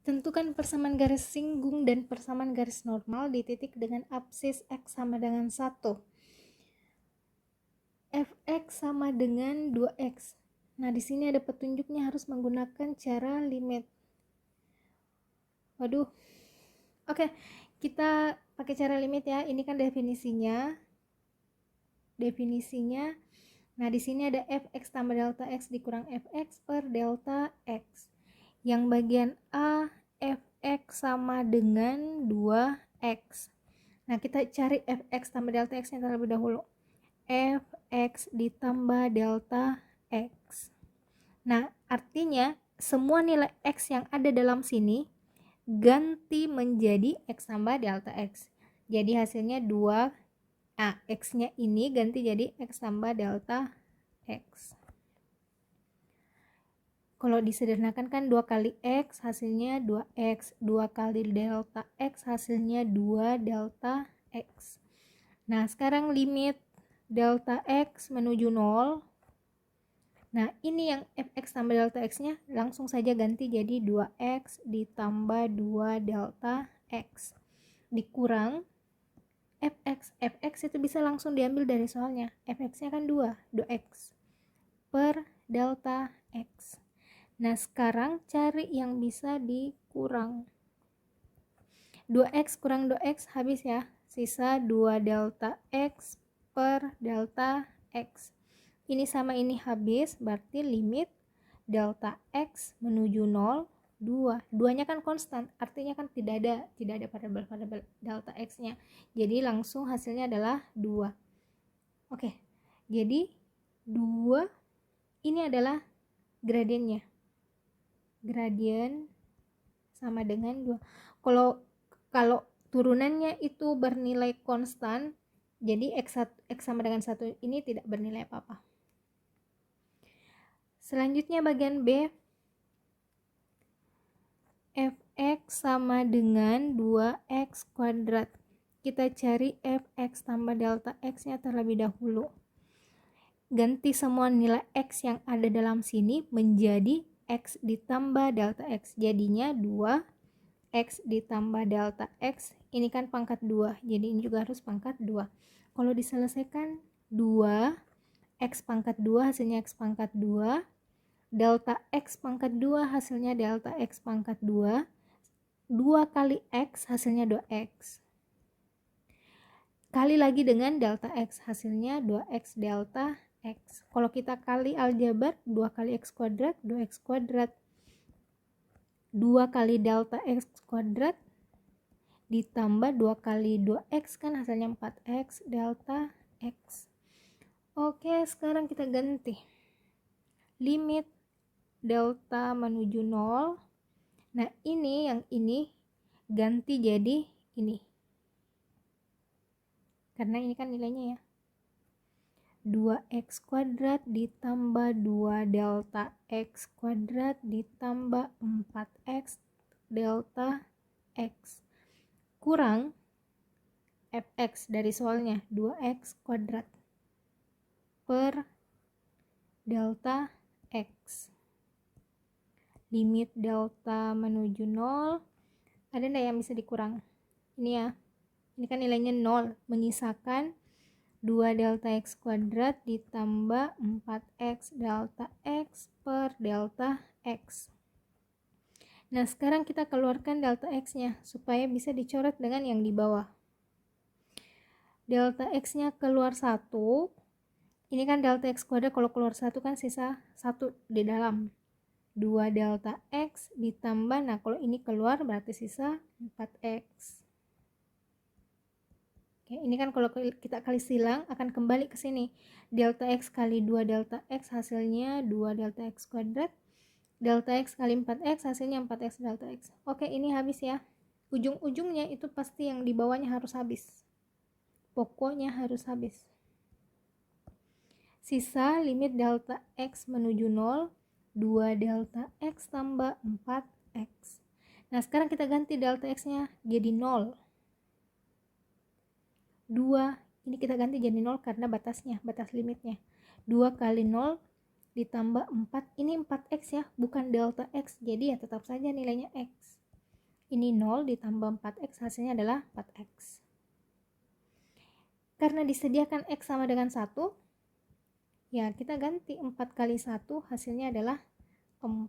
Tentukan persamaan garis singgung dan persamaan garis normal di titik dengan absis X sama dengan 1. Fx sama dengan 2x. Nah, di sini ada petunjuknya harus menggunakan cara limit. Waduh. Oke, kita pakai cara limit ya. Ini kan definisinya. Nah, di sini ada fx tambah delta x dikurang fx per delta x. Yang bagian A, fx sama dengan 2x. Nah, kita cari fx tambah delta x-nya terlebih dahulu. Fx ditambah delta x. Nah, artinya semua nilai x yang ada dalam sini ganti menjadi x tambah delta x. Jadi hasilnya 2, x-nya ini ganti jadi x tambah delta x. Kalau disederhanakan kan 2 kali x hasilnya 2x, 2 kali delta x hasilnya 2 delta x. Nah, sekarang limit delta x menuju 0. Nah, ini yang fx tambah delta x-nya langsung saja ganti jadi 2x ditambah 2 delta x. Dikurang fx itu bisa langsung diambil dari soalnya. Fx-nya kan 2x per delta x. Nah, sekarang cari yang bisa dikurang. 2x kurang 2x habis ya. Sisa 2 delta x per delta x. Ini sama ini habis, berarti limit delta x menuju 0, 2. 2-nya kan konstan, artinya kan tidak ada variabel delta x-nya. Jadi langsung hasilnya adalah 2. Oke, jadi 2 ini adalah gradiennya. Gradien sama dengan 2. Kalau turunannya itu bernilai konstan, jadi x sama dengan 1 ini tidak bernilai apa-apa. Selanjutnya bagian B, fx sama dengan 2x kuadrat. Kita cari fx tambah delta x-nya terlebih dahulu. Ganti semua nilai x yang ada dalam sini menjadi x ditambah delta x. Jadinya 2x ditambah delta x. Ini kan pangkat 2, jadi ini juga harus pangkat 2. Kalau diselesaikan 2x pangkat 2 hasilnya x pangkat 2. Delta x pangkat 2 hasilnya delta x pangkat 2. 2 kali x hasilnya 2x. Kali lagi dengan delta x hasilnya 2x delta x. Kalau kita kali aljabar 2 kali x kuadrat 2x kuadrat. 2 kali delta x kuadrat ditambah 2 kali 2x kan hasilnya 4x delta x. Oke, sekarang kita ganti. Limit delta menuju 0. Nah, ini yang ini ganti jadi ini. Karena ini kan nilainya ya. 2x kuadrat ditambah 2 delta x kuadrat ditambah 4x delta x. Kurang fx dari soalnya 2x kuadrat per delta x. Limit delta menuju 0. Ada enggak yang bisa dikurang? Ini ya. Ini kan nilainya 0. Menyisakan 2 delta x kuadrat ditambah 4x delta x per delta x. Nah, sekarang kita keluarkan delta x-nya supaya bisa dicoret dengan yang di bawah. Delta x-nya keluar 1. Ini kan delta x kuadrat, kalau keluar 1 kan sisa 1 di dalam. 2 delta x ditambah, nah kalau ini keluar berarti sisa 4x. Oke, ini kan kalau kita kali silang akan kembali ke sini. Delta x kali 2 delta x hasilnya 2 delta x kuadrat. Delta x kali 4x hasilnya 4x delta x. Oke, ini habis ya. Ujung-ujungnya itu pasti yang di bawahnya harus habis. Pokoknya harus habis. Sisa limit delta x menuju 0. 2 delta x tambah 4x. Nah, sekarang kita ganti delta x-nya jadi 0. 2, ini kita ganti jadi 0 karena batasnya, batas limitnya. 2 kali 0 ditambah 4, ini 4x ya, bukan delta x, jadi ya tetap saja nilainya x. Ini 0 ditambah 4x hasilnya adalah 4x. Karena disediakan x sama dengan 1, ya kita ganti 4 kali 1 hasilnya adalah 4.